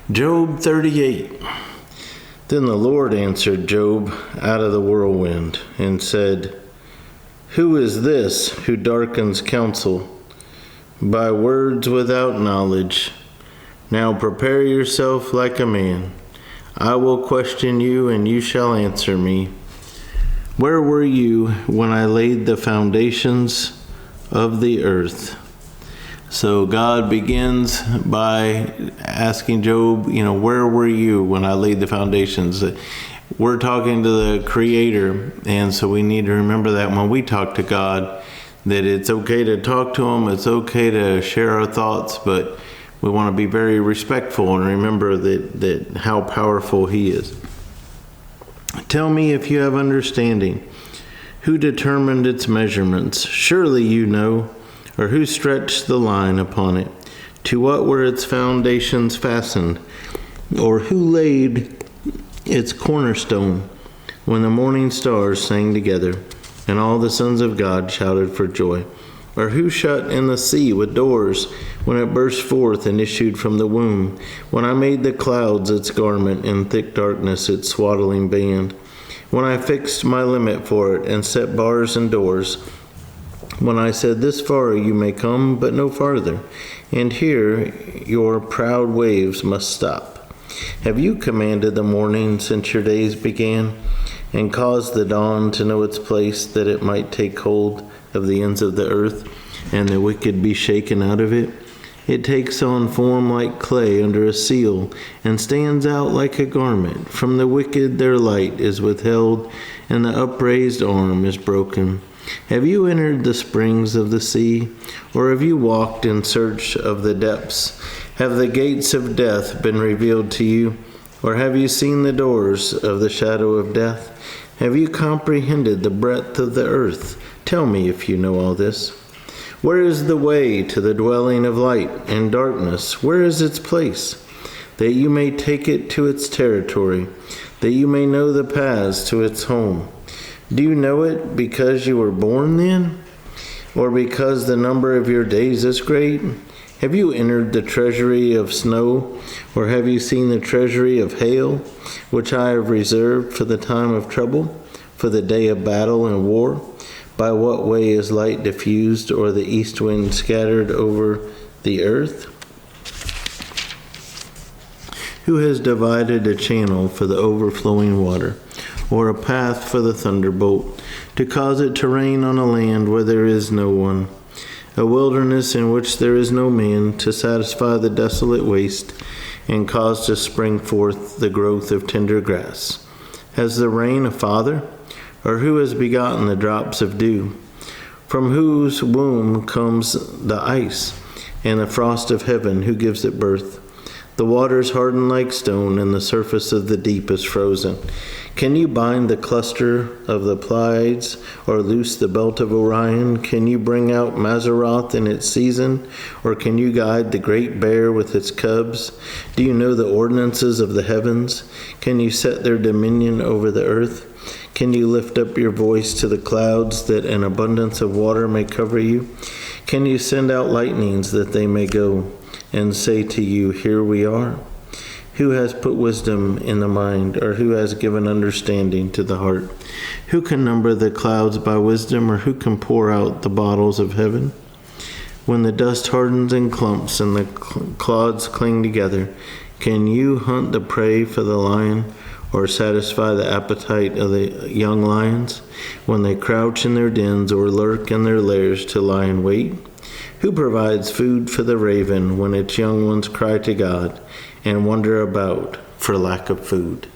Job 38. Then the Lord answered Job out of the whirlwind and said, Who is this who darkens counsel by words without knowledge? Now prepare yourself like a man. I will question you, and you shall answer me. Where were you when I laid the foundations of the earth? So God begins by asking Job, where were you when I laid the foundations? We're talking to the Creator, and so we need to remember that when we talk to God, that it's okay to talk to Him, it's okay to share our thoughts, but we want to be very respectful and remember that how powerful He is. Tell me if you have understanding. Who determined its measurements? Surely you know. Or who stretched the line upon it? To what were its foundations fastened? Or who laid its cornerstone when the morning stars sang together, and all the sons of God shouted for joy? Or who shut in the sea with doors when it burst forth and issued from the womb? When I made the clouds its garment, and thick darkness its swaddling band? When I fixed my limit for it, and set bars and doors? When I said, This far you may come, but no farther, and here your proud waves must stop. Have you commanded the morning since your days began, and caused the dawn to know its place, that it might take hold of the ends of the earth, and the wicked be shaken out of it? It takes on form like clay under a seal, and stands out like a garment. From the wicked their light is withheld, and the upraised arm is broken. Have you entered the springs of the sea, or have you walked in search of the depths? Have the gates of death been revealed to you, or have you seen the doors of the shadow of death? Have you comprehended the breadth of the earth? Tell me if you know all this. Where is the way to the dwelling of light and darkness? Where is its place? That you may take it to its territory, that you may know the paths to its home. Do you know it because you were born then? Or because the number of your days is great? Have you entered the treasury of snow? Or have you seen the treasury of hail, which I have reserved for the time of trouble, for the day of battle and war? By what way is light diffused, or the east wind scattered over the earth? Who has divided a channel for the overflowing water, or a path for the thunderbolt, to cause it to rain on a land where there is no one, a wilderness in which there is no man, to satisfy the desolate waste, and cause to spring forth the growth of tender grass? Has the rain a father? Or who has begotten the drops of dew? From whose womb comes the ice, and the frost of heaven, who gives it birth? The waters harden like stone, and the surface of the deep is frozen. Can you bind the cluster of the Pleiades, or loose the belt of Orion? Can you bring out Mazzaroth in its season, or can you guide the great bear with its cubs? Do you know the ordinances of the heavens? Can you set their dominion over the earth? Can you lift up your voice to the clouds, that an abundance of water may cover you? Can you send out lightnings, that they may go, and say to you, Here we are? Who has put wisdom in the mind, or who has given understanding to the heart? Who can number the clouds by wisdom, or who can pour out the bottles of heaven? When the dust hardens in clumps and the clods cling together, can you hunt the prey for the lion, or satisfy the appetite of the young lions, when they crouch in their dens or lurk in their lairs to lie in wait? Who provides food for the raven when its young ones cry to God and wander about for lack of food?